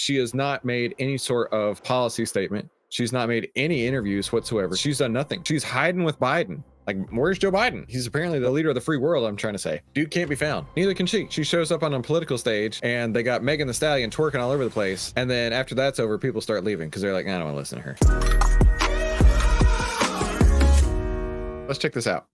she has not made any sort of policy statement. She's not made any interviews whatsoever. She's done nothing. She's hiding with Biden. Like, where's Joe Biden? He's apparently the leader of the free world, I'm trying to say. Dude can't be found. Neither can she. She shows up on a political stage and they got Megan Thee Stallion twerking all over the place. And then after that's over, people start leaving because they're like, I don't want to listen to her. Let's check this out.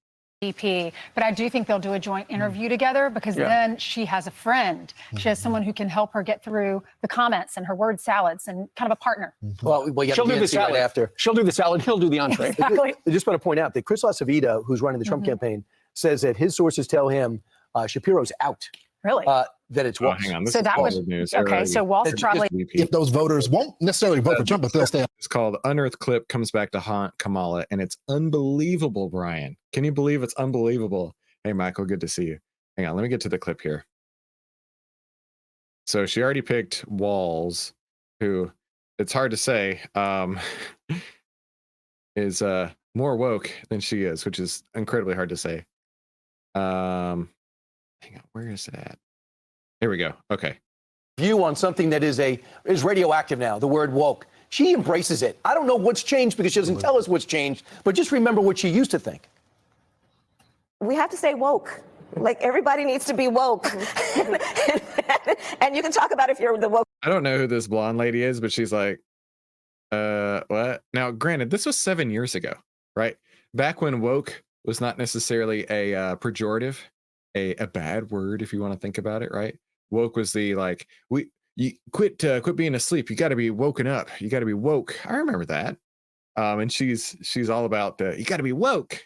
But I do think they'll do a joint interview together because then she has a friend. She has someone who can help her get through the comments and her word salads and kind of a partner. Well, she'll do the salad after. She'll do the salad. He'll do the entree. Exactly. I just want to point out that Chris Lasavita, who's running the Trump campaign, says that his sources tell him Shapiro's out. Really? That it's Walsh. Hang on. This So is that Walsh would news. okay. So Walsh probably. If those voters won't necessarily vote for Trump, but they'll stay. It's called Unearthed Clip Comes Back to Haunt Kamala, and it's unbelievable, Brian. Can you believe it's unbelievable? Hey, Michael, good to see you. Hang on, let me get to the clip here. So she already picked Walls, who, it's hard to say, is more woke than she is, which is incredibly hard to say. Hang on, where is it at? Here we go. Okay. View on something that is radioactive now, the word woke. She embraces it. I don't know what's changed because she doesn't tell us what's changed, but just remember what she used to think. We have to say woke. Like, everybody needs to be woke. And you can talk about if you're the woke. I don't know who this blonde lady is, but she's like, what? Now, granted, this was 7 years ago, right? Back when woke was not necessarily a pejorative, a bad word, if you want to think about it, right? Woke was the like, you quit being asleep. You got to be woken up. You got to be woke. I remember that. And she's all about you got to be woke.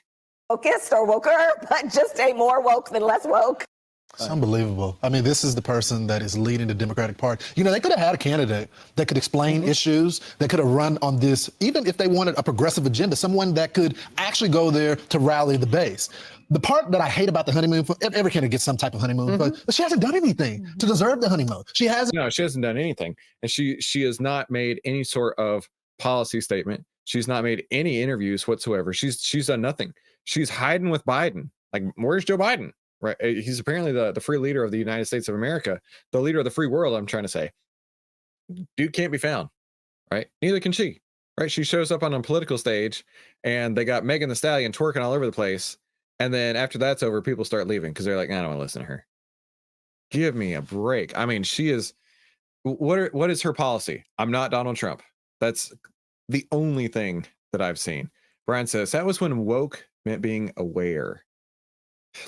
Wokest or woker, but just a more woke than less woke. It's unbelievable. I mean, this is the person that is leading the Democratic Party. You know, they could have had a candidate that could explain issues, that could have run on this, even if they wanted a progressive agenda, someone that could actually go there to rally the base. The part that I hate about the honeymoon, every candidate gets some type of honeymoon, but she hasn't done anything to deserve the honeymoon. She hasn't. No, she hasn't done anything. And she has not made any sort of policy statement. She's not made any interviews whatsoever. She's done nothing. She's hiding with Biden. Like, where's Joe Biden? Right? He's apparently the free leader of the United States of America, the leader of the free world, I'm trying to say. Dude can't be found, right? Neither can she, right? She shows up on a political stage and they got Megan Thee Stallion twerking all over the place. And then after that's over, people start leaving because they're like, I don't want to listen to her. Give me a break. I mean, she is, what is her policy? I'm not Donald Trump. That's the only thing that I've seen. Brian says, that was when woke meant being aware.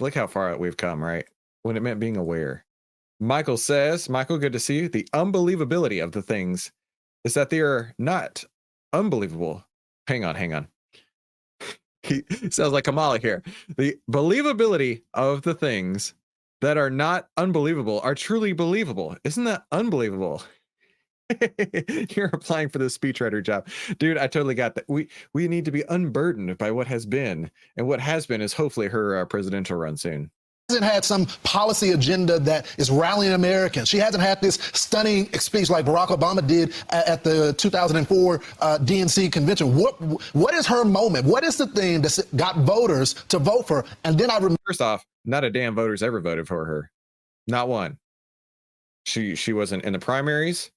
Look how far out we've come, right? When it meant being aware. Michael says, Michael, good to see you. The unbelievability of the things is that they are not unbelievable. Hang on. He sounds like Kamala here. The believability of the things that are not unbelievable are truly believable. Isn't that unbelievable? You're applying for the speechwriter job. Dude, I totally got that. We need to be unburdened by what has been, and what has been is hopefully her presidential run soon. Hasn't had some policy agenda that is rallying Americans. She hasn't had this stunning speech like Barack Obama did at the 2004 DNC convention. What is her moment? What is the thing that got voters to vote for her? And then I remember, first off, not a damn voter's ever voted for her. Not one. She wasn't in the primaries.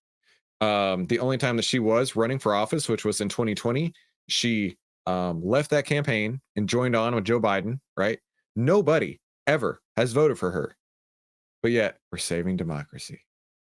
The only time that she was running for office, which was in 2020, she left that campaign and joined on with Joe Biden, right? Nobody ever has voted for her. But yet, we're saving democracy.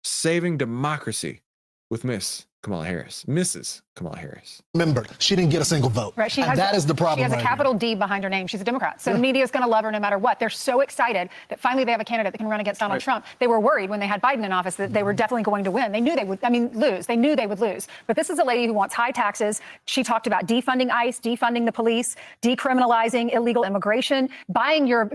Saving democracy with Miss Kamala Harris. Mrs. Kamala Harris. remember, she didn't get a single vote. Right, That is the problem. She has a capital D behind her name. She's a Democrat. So the media is going to love her no matter what. They're so excited that finally they have a candidate that can run against Donald Trump. They were worried when they had Biden in office that they were definitely going to win. They knew they would, lose. They knew they would lose. But this is a lady who wants high taxes. She talked about defunding ICE, defunding the police, decriminalizing illegal immigration,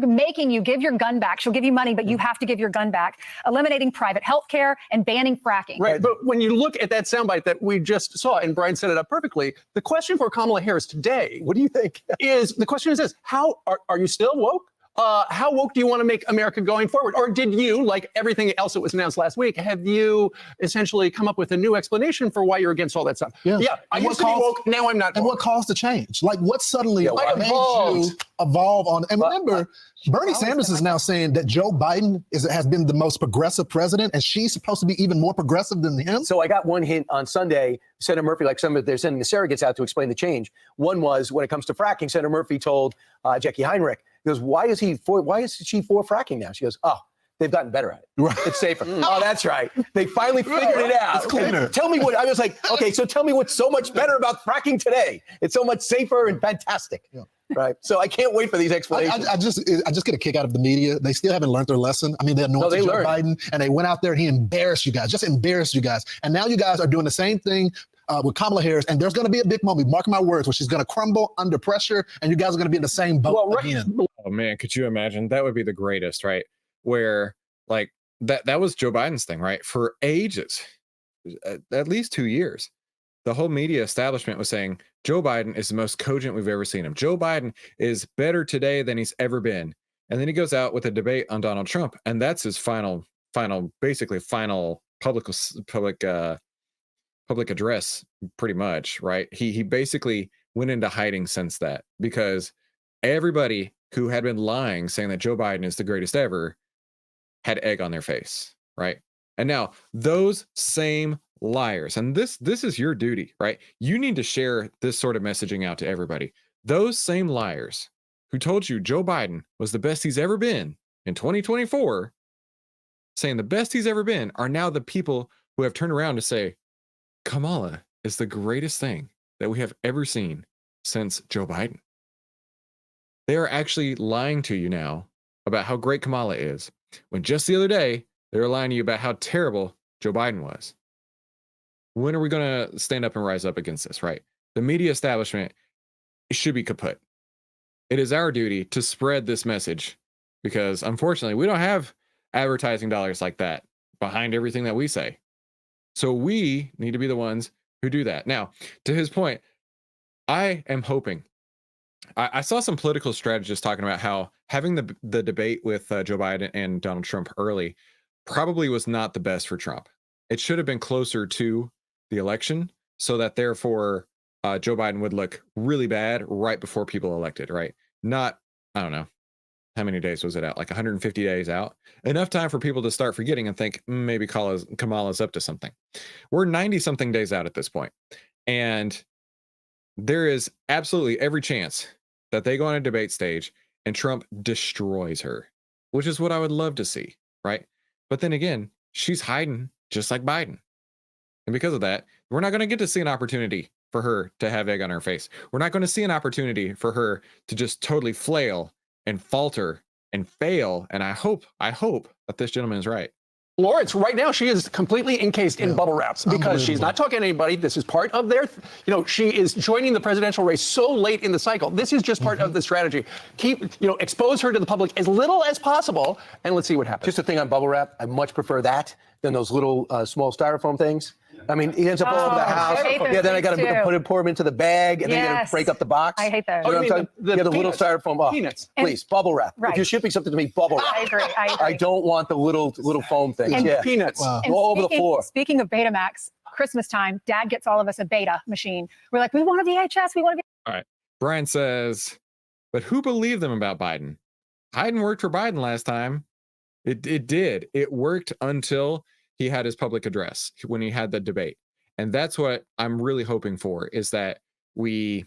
making you give your gun back. She'll give you money, but you have to give your gun back, eliminating private health care and banning fracking. Right. But when you look at that soundbite that we just saw, and Brian set it up perfectly, the question for Kamala Harris today, what do you think? The question is this: how are you still woke? How woke do you want to make America going forward? Or did you, like everything else that was announced last week, have you essentially come up with a new explanation for why you're against all that stuff? Yeah. I And used to be woke, now I'm not And woke. what caused the change? Like, what suddenly I made evolved. you evolve on? And remember, Bernie Sanders is now saying that Joe Biden has been the most progressive president, and she's supposed to be even more progressive than him. So I got one hint on Sunday. Senator Murphy, like they're sending the surrogates out to explain the change. One was when it comes to fracking, Senator Murphy told Jackie Heinrich, he goes, why is she for fracking now? She goes, oh, they've gotten better at it. Right. It's safer. Oh, that's right. They finally figured it out. It's cleaner. Tell me what, I was like, okay, so tell me what's so much better about fracking today. It's so much safer and fantastic. Yeah. Right. So I can't wait for these explanations. I just get a kick out of the media. They still haven't learned their lesson. I mean, they anointed Joe Biden, and they went out there and he embarrassed you guys, just embarrassed you guys. And now you guys are doing the same thing with Kamala Harris, and there's going to be a big moment, mark my words, where she's going to crumble under pressure, and you guys are going to be in the same boat again. Oh man, could you imagine? That would be the greatest, right? Where like that was Joe Biden's thing, right? For ages, at least 2 years, the whole media establishment was saying Joe Biden is the most cogent we've ever seen him. Joe Biden is better today than he's ever been. And then he goes out with a debate on Donald Trump, and that's his final public address, pretty much, right? He basically went into hiding since that, because everybody who had been lying, saying that Joe Biden is the greatest ever, had egg on their face, right? And now those same liars, and this is your duty, right? You need to share this sort of messaging out to everybody. Those same liars who told you Joe Biden was the best he's ever been in 2024, saying the best he's ever been, are now the people who have turned around to say Kamala is the greatest thing that we have ever seen since Joe Biden. They are actually lying to you now about how great Kamala is, when just the other day they were lying to you about how terrible Joe Biden was. When are we going to stand up and rise up against this, right? The media establishment should be kaput. It is our duty to spread this message, because unfortunately we don't have advertising dollars like that behind everything that we say. So we need to be the ones who do that. Now, to his point, I am hoping, I saw some political strategists talking about how having the debate with Joe Biden and Donald Trump early probably was not the best for Trump. It should have been closer to the election, so that therefore Joe Biden would look really bad right before people elected, right? Not, I don't know, how many days was it out? Like 150 days out? Enough time for people to start forgetting and think maybe Kamala's up to something. We're 90 something days out at this point. And there is absolutely every chance that they go on a debate stage and Trump destroys her, which is what I would love to see, right? But then again, she's hiding just like Biden. And because of that, we're not going to get to see an opportunity for her to have egg on her face. We're not going to see an opportunity for her to just totally flail and falter and fail. And I hope that this gentleman is right. Lawrence, right now she is completely encased in bubble wraps because she's not talking to anybody. This is part of their, she is joining the presidential race so late in the cycle. This is just part of the strategy. Expose her to the public as little as possible, and let's see what happens. Just a thing on bubble wrap. I much prefer that than those little small styrofoam things. I mean, he ends up all over the house. I hate those then I got things, to pour them into the bag, and then you got to break up the box. I hate those. You know what I'm talking? The little peanuts. styrofoam. Oh, Peanuts. please, bubble wrap. Right. If you're shipping something to me, bubble wrap. I agree. I don't want the little foam things. And peanuts. Wow. And all over the floor. Speaking of Betamax, Christmas time, Dad gets all of us a Beta machine. We're like, we want a VHS. We want a VHS. All right. Brian says, but who believed them about Biden? Biden worked for Biden last time. It did. It worked until he had his public address, when he had the debate. And that's what I'm really hoping for, is that we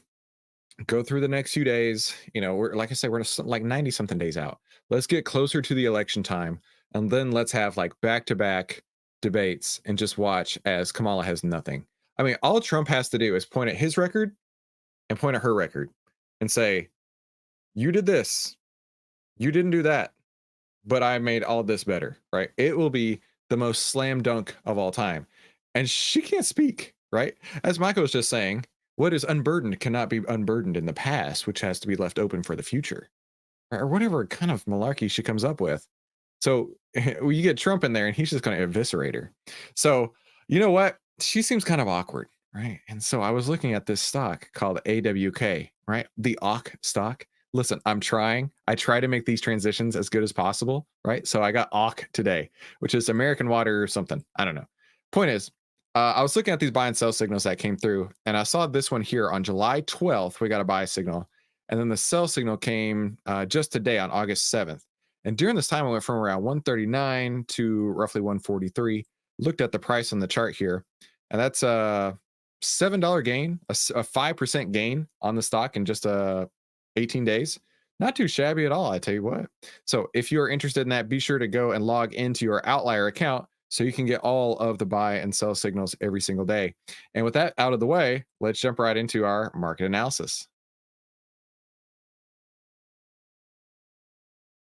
go through the next few days. We're, like I said, we're like 90 something days out. Let's get closer to the election time. And then let's have like back-to-back debates and just watch as Kamala has nothing. I mean, all Trump has to do is point at his record and point at her record and say, you did this, you didn't do that, but I made all this better, right? It will be the most slam dunk of all time. And she can't speak, right? As Michael was just saying, what is unburdened cannot be unburdened in the past, which has to be left open for the future, or whatever kind of malarkey she comes up with. So you get Trump in there and he's just going to eviscerate her. So you know what? She seems kind of awkward, right? And so I was looking at this stock called AWK, right? The AWK stock. listen, I'm trying. I try to make these transitions as good as possible, right? So I got AUK today, which is American Water or something. I don't know. Point is, I was looking at these buy and sell signals that came through, and I saw this one here on July 12th. We got a buy signal, and then the sell signal came just today on August 7th. And during this time, I went from around 139 to roughly 143. Looked at the price on the chart here, and that's a $7 gain, a 5% gain on the stock in just 18 days. Not too shabby at all, I tell you what. So if you're interested in that, be sure to go and log into your Outlier account so you can get all of the buy and sell signals every single day. And with that out of the way, let's jump right into our market analysis.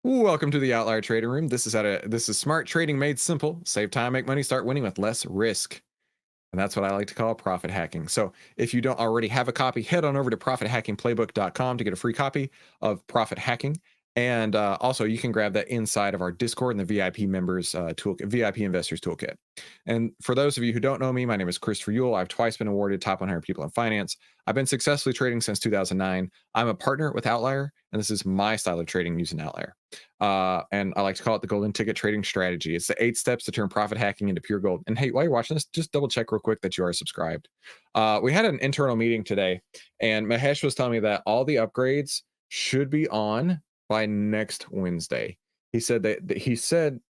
Welcome to the Outlier Trading Room. This is smart trading made simple. Save time, make money, start winning with less risk. And that's what I like to call profit hacking. So if you don't already have a copy, head on over to profithackingplaybook.com to get a free copy of Profit Hacking. And also, you can grab that inside of our Discord and the VIP members toolkit, VIP investors toolkit. And for those of you who don't know me, my name is Christopher Yule. I've twice been awarded top 100 people in finance. I've been successfully trading since 2009. I'm a partner with Outlier, and this is my style of trading using Outlier. And I like to call it the golden ticket trading strategy. It's the 8 steps to turn profit hacking into pure gold. And hey, while you're watching this, just double check real quick that you are subscribed. We had an internal meeting today, and Mahesh was telling me that all the upgrades should be on by next Wednesday. He said they should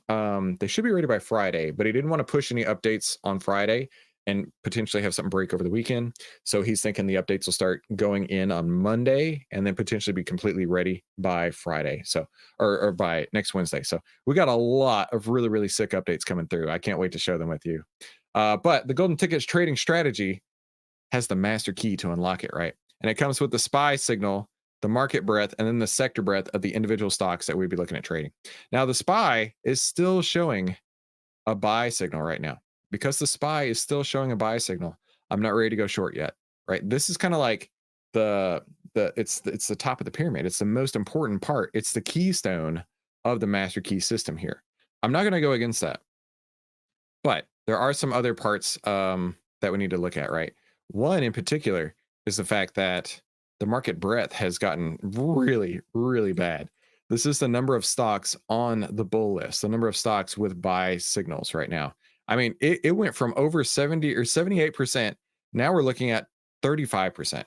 be ready by Friday, but he didn't want to push any updates on Friday and potentially have something break over the weekend. So he's thinking the updates will start going in on Monday and then potentially be completely ready by Friday. So, or by next Wednesday. So we got a lot of really, really sick updates coming through. I can't wait to share them with you. But the golden tickets trading strategy has the master key to unlock it, right? And it comes with the SPY signal, the market breadth, and then the sector breadth of the individual stocks that we'd be looking at trading. Now, the SPY is still showing a buy signal right now. Because the SPY is still showing a buy signal, I'm not ready to go short yet, right? This is kind of like it's the top of the pyramid. It's the most important part. It's the keystone of the master key system here. I'm not going to go against that. But there are some other parts that we need to look at, right? One in particular is the fact that the market breadth has gotten really, really bad. This is the number of stocks on the bull list, the number of stocks with buy signals right now. I mean, it went from over 70 or 78%. Now we're looking at 35%.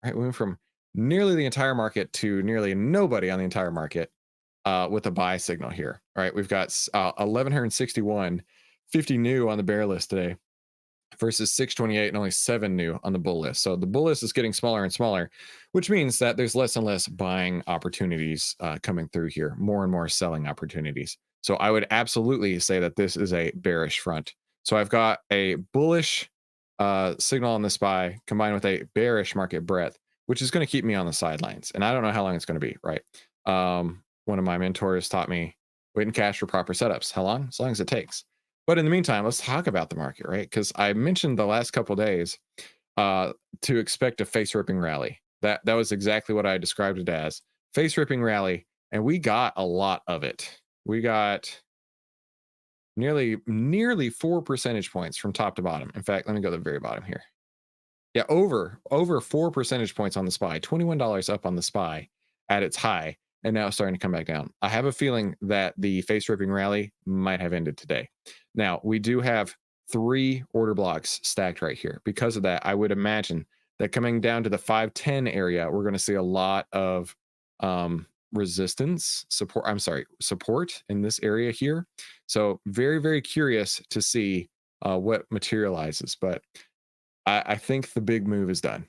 Right? We went from nearly the entire market to nearly nobody on the entire market with a buy signal here. All right, we've got 1,161, 50 new on the bear list today versus 628 and only 7 new on the bull list. So the bull list is getting smaller and smaller, which means that there's less and less buying opportunities coming through here, more and more selling opportunities. So I would absolutely say that this is a bearish front. So I've got a bullish signal on the SPY combined with a bearish market breadth, which is going to keep me on the sidelines. And I don't know how long it's going to be, right? One of my mentors taught me wait and cash for proper setups. How long? As long as it takes. But in the meantime, let's talk about the market, right? Because I mentioned the last couple of days to expect a face ripping rally. That was exactly what I described it as, face ripping rally, and we got a lot of it. We got nearly 4 percentage points from top to bottom. In fact, let me go to the very bottom here. Yeah, over 4 percentage points on the SPY, $21 up on the SPY at its high, and now it's starting to come back down. I have a feeling that the face ripping rally might have ended today. Now, we do have 3 order blocks stacked right here. Because of that, I would imagine that coming down to the 510 area, we're going to see a lot of support in this area here. So very, very curious to see what materializes. But I think the big move is done.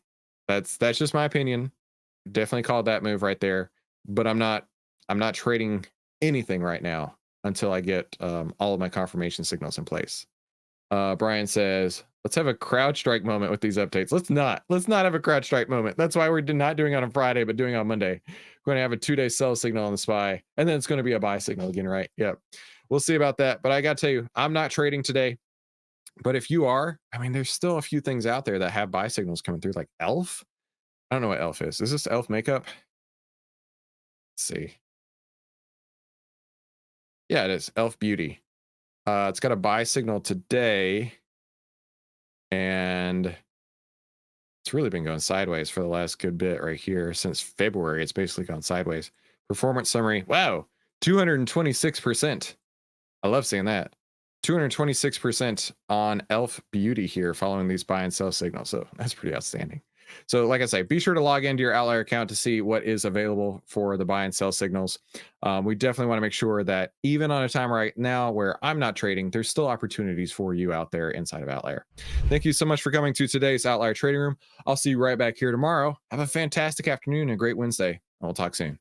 That's just my opinion. Definitely called that move right there. But I'm not trading anything right now until I get all of my confirmation signals in place. Brian says, let's have a CrowdStrike moment with these updates. Let's not have a CrowdStrike moment. That's why we're not doing it on Friday, but doing it on Monday. We're going to have a 2-day sell signal on the SPY, and then it's going to be a buy signal again, right? Yep. We'll see about that. But I got to tell you, I'm not trading today. But if you are, I mean, there's still a few things out there that have buy signals coming through, like ELF. I don't know what ELF is. Is this ELF makeup? Let's see. Yeah, it is ELF Beauty. It's got a buy signal today, and It's really been going sideways for the last good bit right here. Since February, it's basically gone sideways. Performance summary. Wow, 226%. I love seeing that. 226% on Elf Beauty here following these buy and sell signals. So that's pretty outstanding. So like I say, be sure to log into your Outlier account to see what is available for the buy and sell signals. We definitely want to make sure that even on a time right now where I'm not trading, there's still opportunities for you out there inside of Outlier. Thank you so much for coming to today's Outlier Trading Room. I'll see you right back here tomorrow. Have a fantastic afternoon and a great Wednesday. And we'll talk soon.